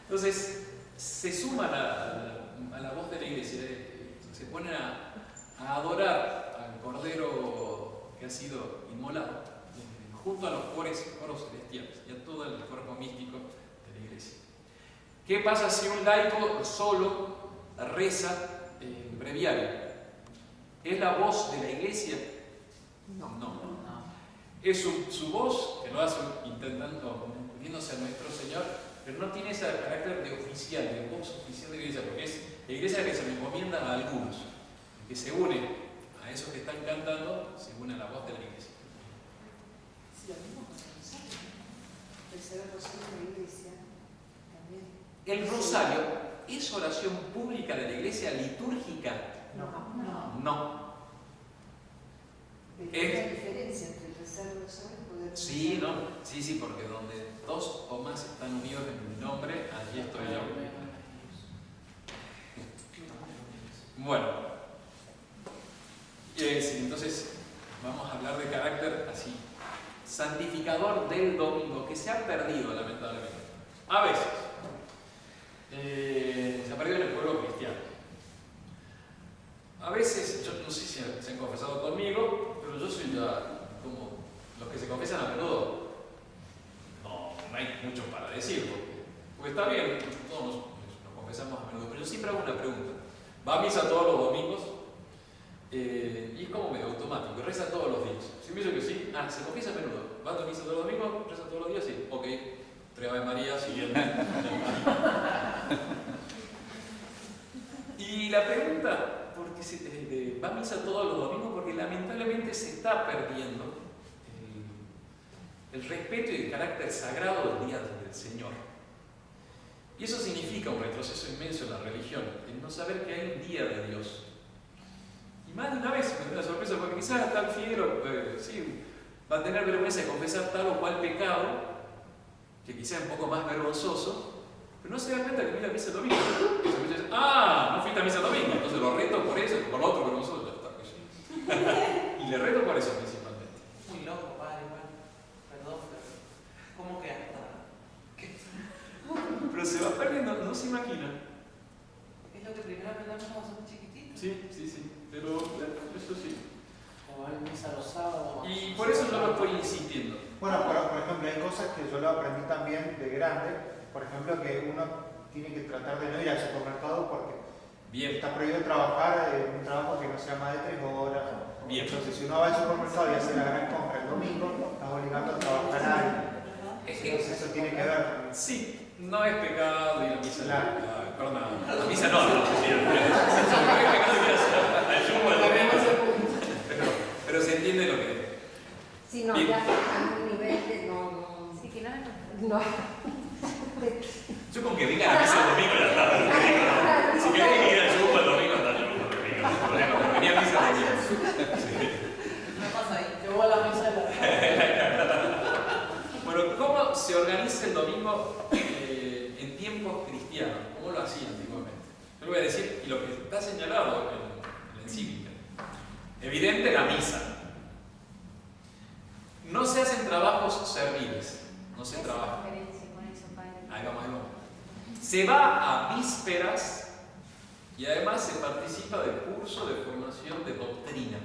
Entonces, se suman a la voz de la iglesia, se ponen a adorar al Cordero que ha sido inmolado, junto a los coros celestiales y a todo el cuerpo místico de la iglesia. ¿Qué pasa si un laico solo reza el breviario? ¿Es la voz de la iglesia? No. Es su voz, que lo hace intentando, uniéndose a nuestro Señor, pero no tiene ese carácter de oficial, de voz oficial de la iglesia, porque es la iglesia que se le encomienda a algunos, que se une a esos que están cantando, se une a la voz de la iglesia. Sí, lo mismo con el rosario. Tercer rosario de la iglesia también. El rosario es oración pública de la iglesia litúrgica. No. No. ¿Qué diferencia Sí, sí, porque donde dos o más están unidos en mi nombre, allí estoy yo. Bueno, sí, entonces vamos a hablar de carácter así, santificador del domingo, que se ha perdido lamentablemente. A veces. Se ha perdido en el pueblo cristiano. A veces, yo no sé si se han confesado conmigo, pero yo soy ya como los que se confiesan a menudo. No hay mucho para decir, porque está bien, todos nos confesamos a menudo, pero yo siempre hago una pregunta. Va a misa todos los domingos y es como medio automático, reza todos los días. Si me dice que sí, se confiesa a menudo. Va a misa todos los domingos, reza todos los días, sí, ok. 3 Ave María, siguiente. Y la pregunta, ¿por qué va a misa todos los domingos? Porque lamentablemente se está perdiendo el respeto y el carácter sagrado del día del Señor. Y eso significa un retroceso inmenso en la religión, el no saber que hay un día de Dios. Y más de una vez me da la sorpresa, porque quizás tal fiel sí, va a tener vergüenza de confesar tal o cual pecado, que quizás es un poco más vergonzoso, pero no se da cuenta que viene a misa el domingo. Entonces dice, no fuiste a misa el domingo, entonces lo reto por eso, por lo otro vergonzoso, ya está. Y le reto por eso principalmente. Muy loco, padre, igual. Perdón, pero ¿cómo que hasta? ¿Qué? Pero se va perdiendo, no se imagina. Es lo que primero aprendemos cuando somos chiquititos. Sí, pero eso sí. O va a misa los sábados. Y por eso yo lo estoy insistiendo. Bueno, por ejemplo, hay cosas que yo lo aprendí también de grande. Por ejemplo, que uno tiene que tratar de no ir al supermercado porque está prohibido trabajar en un trabajo que no sea más de 3 horas. Bien. Entonces, si uno va al supermercado y hace la gran compra el domingo, estás obligando a trabajar a alguien. Entonces, eso tiene que ver con... Sí, no es pecado ir a misa. Claro. Perdón, a misa no es pecado ir al supermercado. Pero se entiende lo que... Si no, Bien. ya a un nivel de no. Sí, que No. Yo con que venga a la misa el domingo ya está. Si querés ir al super el domingo, anda yo el domingo. Sin problema, pero venía a misa el domingo. ¿Qué pasa ahí? Yo voy a la misa de la... Bueno, ¿cómo se organiza el domingo en tiempos cristianos? ¿Cómo lo hacía antiguamente? Yo le voy a decir, y lo que está señalado en la encíclica. Evidente, la misa. No se hacen trabajos serviles. No se trabaja. Ahí vamos. Se va a vísperas y además se participa del curso de formación de doctrina.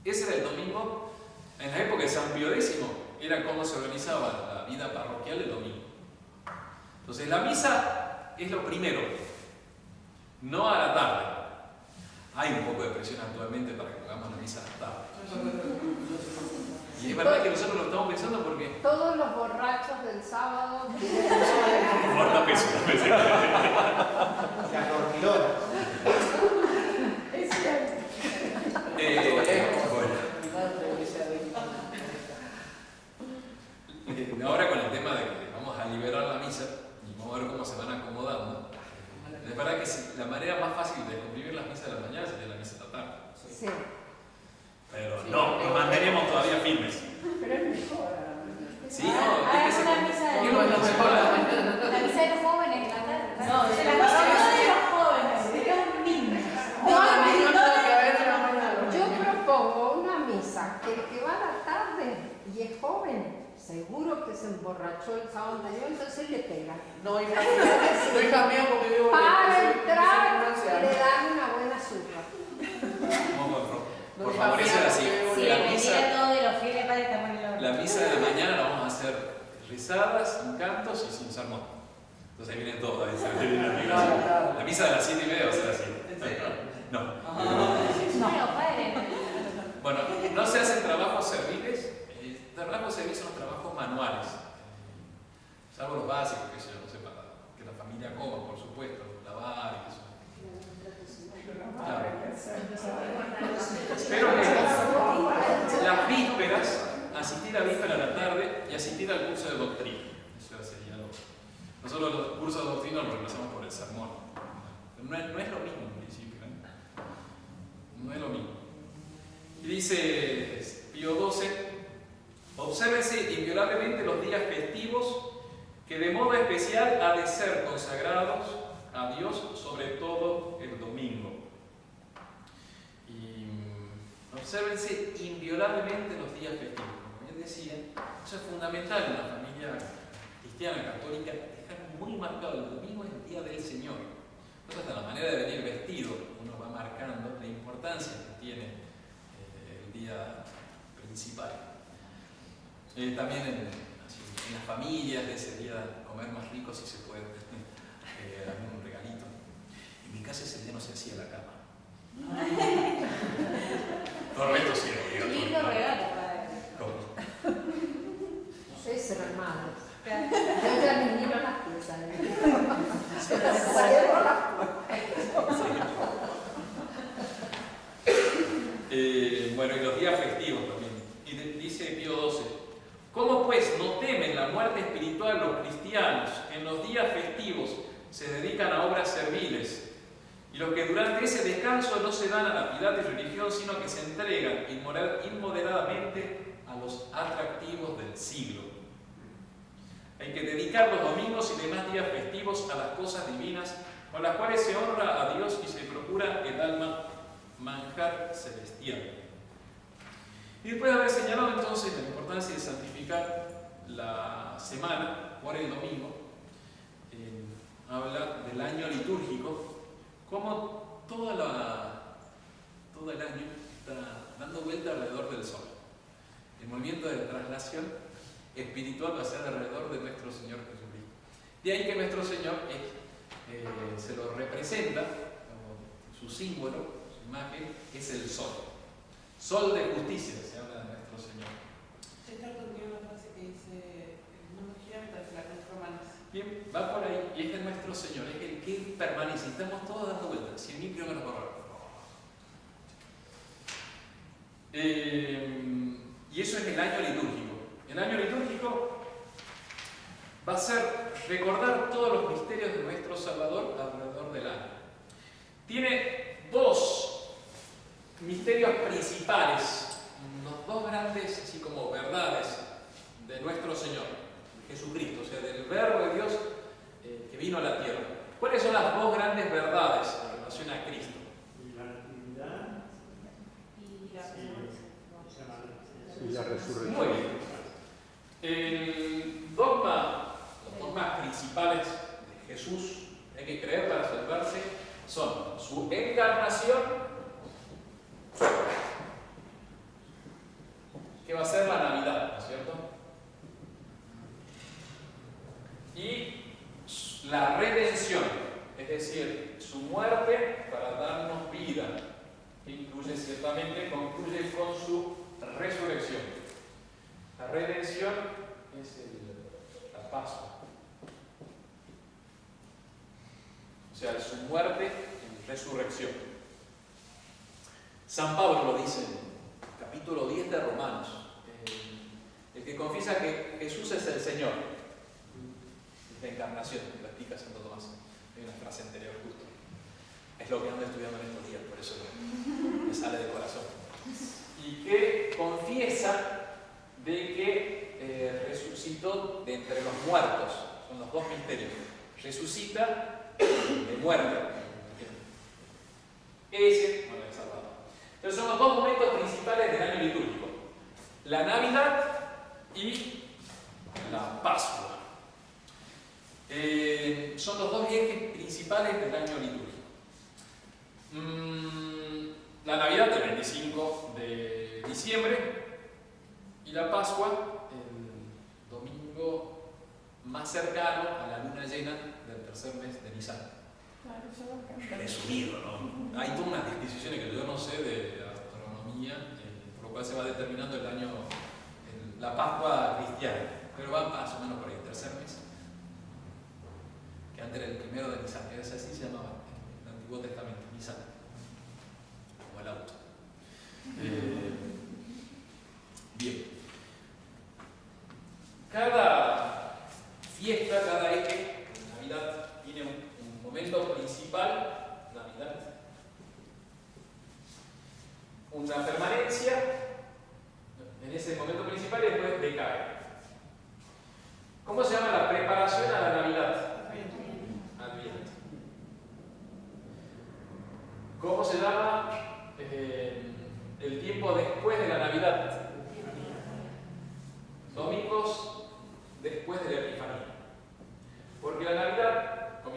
Ese era el domingo. En la época de San Pío X era cómo se organizaba la vida parroquial el domingo. Entonces la misa es lo primero, no a la tarde. Hay un poco de presión actualmente para que pongamos la misa a la tarde. Y es verdad que nosotros lo estamos pensando porque... Todos los borrachos del sábado tienen Corta peso. Las dormilonas. Es cierto. Ahora con el tema de que vamos a liberar la misa y vamos a ver cómo se van acomodando, es verdad que la manera más fácil de comprimir las misas de la mañana sería la misa de la tarde. Sí. Pero no, nos mantenemos todavía firmes. Pero es mejor. Sí, no, es que se... una misa de ¿qué es lo principal? La misa de los jóvenes, la tarde. No, de es la la misa misa de los jóvenes, de los niños. Yo propongo una misa que el que va a la tarde y es joven, seguro que se emborrachó el sábado anterior, entonces le pega. No, hija mía, porque vivo Para entrar le dan una buena surra. Por favor, eso era así. Sí, La mentira misa, todo de los fieles para estar en el la misa de la mañana la vamos a hacer rizadas, sin cantos y sin sermón. Entonces ahí viene todo. La misa de las 7:30 va a ser así. No. No, padre. Bueno, no se hacen trabajos serviles. Trabajos serviles son los trabajos manuales. Salvo los básicos, que yo no sé, para que la familia coma, por supuesto, lavar y eso. Claro. Pero que las vísperas, asistir a víspera a la tarde y asistir al curso de doctrina. Eso sería lo. Nosotros los cursos de doctrina los reemplazamos por el sermón. Pero no es lo mismo en principio. No es lo mismo. Y dice Pío XII, Obsérvense inviolablemente los días festivos, que de modo especial ha de ser consagrados a Dios, sobre todo el domingo. Y obsérvense inviolablemente los días festivos. Como bien decía, eso es fundamental en la familia cristiana, católica, dejar muy marcado el domingo es el día del Señor. Entonces, hasta la manera de venir vestido, uno va marcando la importancia que tiene el día principal. También en las familias de ese día comer más rico si se puede, algún regalito. En mi casa ese día no se hacía la cama. Correcto, sí, Lindo regalo para él. Ustedes serán malos. Yo ya ni miro las piezas. Cierro la puerta. Bueno, y los días festivos también. Y dice Pío XII: ¿cómo pues no temen la muerte espiritual los cristianos que en los días festivos se dedican a obras serviles, y los que durante ese descanso no se dan a la piedad y religión, sino que se entregan inmoderadamente a los atractivos del siglo? Hay que dedicar los domingos y demás días festivos a las cosas divinas, con las cuales se honra a Dios y se procura el alma manjar celestial. Y después de haber señalado entonces la importancia de santificar la semana por el domingo, habla del año litúrgico, como todo el año está dando vuelta alrededor del sol. El movimiento de traslación espiritual va a ser alrededor de nuestro Señor Jesucristo. De ahí que nuestro Señor se lo representa, como su símbolo, su imagen, es el sol. Sol de justicia, se habla de nuestro Señor. Esta reunión una frase que dice: no me gira mientras la cruz permanece. Bien, va por ahí, y es de nuestro Señor, es el que permanece. Estamos todos dando vueltas, 100.000 kilómetros por hora. Y eso es el año litúrgico. El año litúrgico va a ser recordar todos los misterios de nuestro Salvador alrededor del año. Tiene dos misterios principales, los dos grandes, así como verdades de nuestro Señor, Jesucristo, o sea, del Verbo de Dios que vino a la tierra. ¿Cuáles son las dos grandes verdades en relación a Cristo? Y la natividad Y la resurrección. Muy bien. Los dogmas principales de Jesús, hay que creer para salvarse, son su encarnación, que va a ser la Navidad, ¿no es cierto? Y la redención, es decir, su muerte para darnos vida, que incluye ciertamente, concluye con su resurrección. La redención es la Pascua. O sea, su muerte y resurrección. San Pablo lo dice en el capítulo 10 de Romanos. El que confiesa que Jesús es el Señor. Es la encarnación, que lo explica Santo Tomás. Hay una frase anterior justo. Es lo que ando estudiando en estos días, por eso me sale de corazón. Y que confiesa de que resucitó de entre los muertos. Son los dos misterios. Resucita de muerte. Ese, bueno, es salvado. Entonces son los dos momentos principales del año litúrgico. La Navidad y la Pascua. Son los dos ejes principales del año litúrgico. La Navidad el 25 de diciembre y la Pascua el domingo más cercano a la luna llena del tercer mes de Nisan. Claro, eso va a cambiar. Resumido, ¿no? Hay todas unas disquisiciones que yo no sé de astronomía, por lo cual se va determinando el año, la Pascua cristiana, pero va más o menos por ahí, el tercer mes. Que antes era el primero de Nisan, así se llamaba en el Antiguo Testamento, Nisan, como el auto. Bien. Cada fiesta, cada eje, Navidad tiene un momento principal, Navidad, una permanencia en ese momento principal y después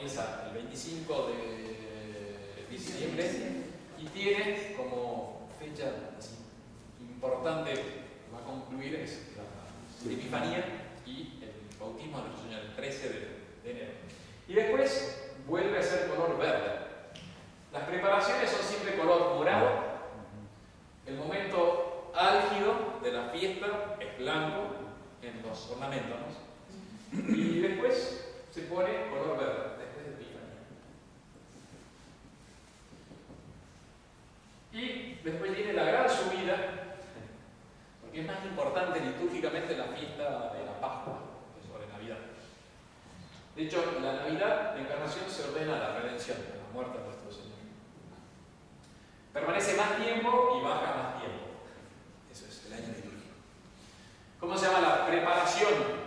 comienza el 25 de diciembre y tiene como fecha así, importante que va a concluir es la Epifanía y el bautismo de nuestro Señor, el 13 de enero. Y después vuelve a ser color verde. Las preparaciones son siempre color morado. El momento álgido de la fiesta es blanco en los ornamentos, ¿no? Y después se pone color verde, después de Epifanía. Y después viene la gran subida, porque es más importante litúrgicamente la fiesta de la Pascua que sobre Navidad. De hecho, la Navidad, la encarnación, se ordena a la redención, a la muerte de nuestro Señor. Permanece más tiempo y baja más tiempo. Eso es el año litúrgico. ¿Cómo se llama la preparación?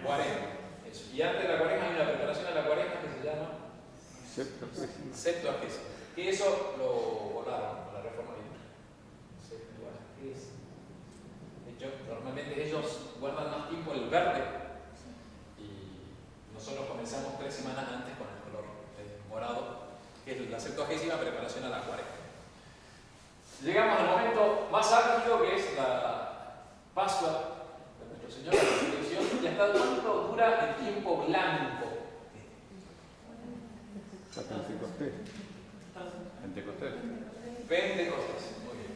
Cuaresma. Eso. Y antes de la Cuaresma hay una preparación a la Cuaresma que se llama Septuagésima. Que eso lo volaron con la reforma litúrgica. Septuagésima. De hecho, normalmente ellos guardan más tiempo el verde y nosotros comenzamos 3 semanas antes con el color morado, que es la Septuagésima preparación a la Cuaresma. Llegamos al momento más álgido, que es la Pascua de nuestro Señor, la resurrección. ¿Y hasta cuánto dura el tiempo blanco? Pentecostés. Pentecostés, muy bien.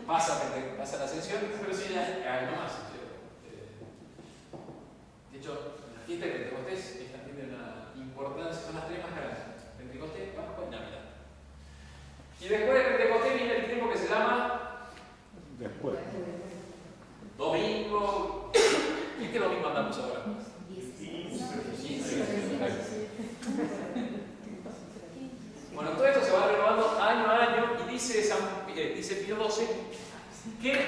Pasa la ascensión, pero sí, no más. De hecho, la fiesta de Pentecostés tiene una importancia, son las 3 más grandes: Pentecostés, Pascua y Navidad. Y después de Pentecostés viene el tiempo que se llama Después. Domingo. ¿En qué domingo andamos ahora? 15. Bueno, todo esto se va renovando año a año y dice Pío XII que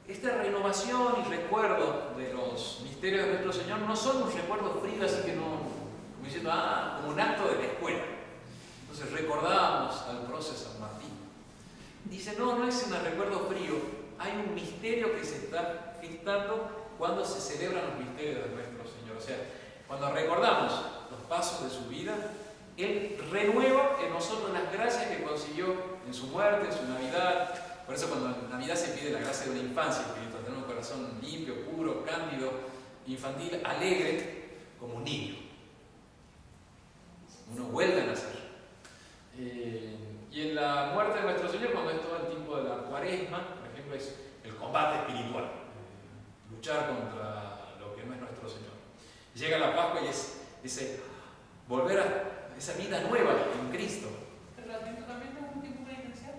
esta renovación y recuerdo de los misterios de nuestro Señor no son un recuerdo frío, así que no, como diciendo, como un acto de la escuela. Entonces recordamos al prócer San Martín. Dice, no es un recuerdo frío, hay un misterio que se está gestando cuando se celebran los misterios de nuestro Señor. O sea, cuando recordamos los pasos de su vida, Él renueva en nosotros las gracias que consiguió en su muerte, en su Navidad. Por eso cuando en Navidad se pide la gracia de una infancia espiritual, tener un corazón limpio, puro, cándido, infantil, alegre, como un niño. Uno vuelve a nacer. Y en la muerte de nuestro Señor, cuando es todo el tiempo de la Cuaresma, por ejemplo, es el combate espiritual. Luchar contra lo que no es nuestro Señor. Llega la Pascua y dice, volver a esa vida nueva en Cristo. ¿El también es un tiempo penitencial?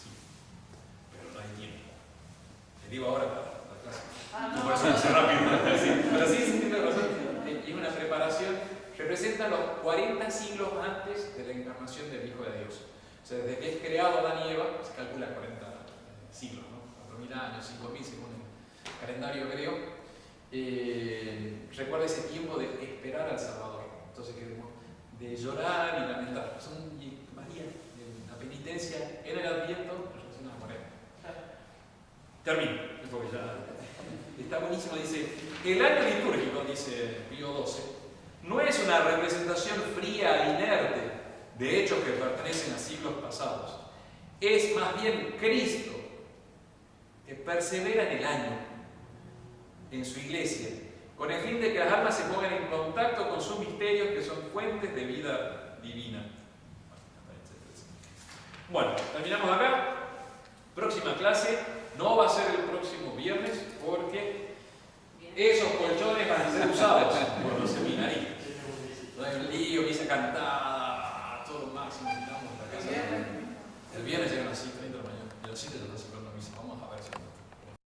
Sí, pero no hay tiempo. Te digo ahora para la clase. No. Por eso hice rápido. Sí, pero sí, tiene razón. Y una preparación representa los 40 siglos antes de la encarnación del Hijo de Dios. O sea, desde que es creado Adán y Eva, se calcula 40 siglos, ¿no? 4.000 años, 5.000 según el calendario griego. Recuerda ese tiempo de esperar al Salvador. Entonces, de llorar y lamentar. María, la penitencia en el Adviento, relación a la Cuaresma. Termino, porque ya está buenísimo. Dice: el año litúrgico, dice Pío XII, no es una representación fría e inerte de hechos que pertenecen a siglos pasados. Es más bien Cristo que persevera en el año, en su iglesia, con el fin de que las almas se pongan en contacto con sus misterios, que son fuentes de vida divina. Bueno, terminamos acá. Próxima clase no va a ser el próximo viernes, porque esos colchones van a ser usados por los seminaristas. No hay un lío, misa cantada, todo lo máximo, digamos.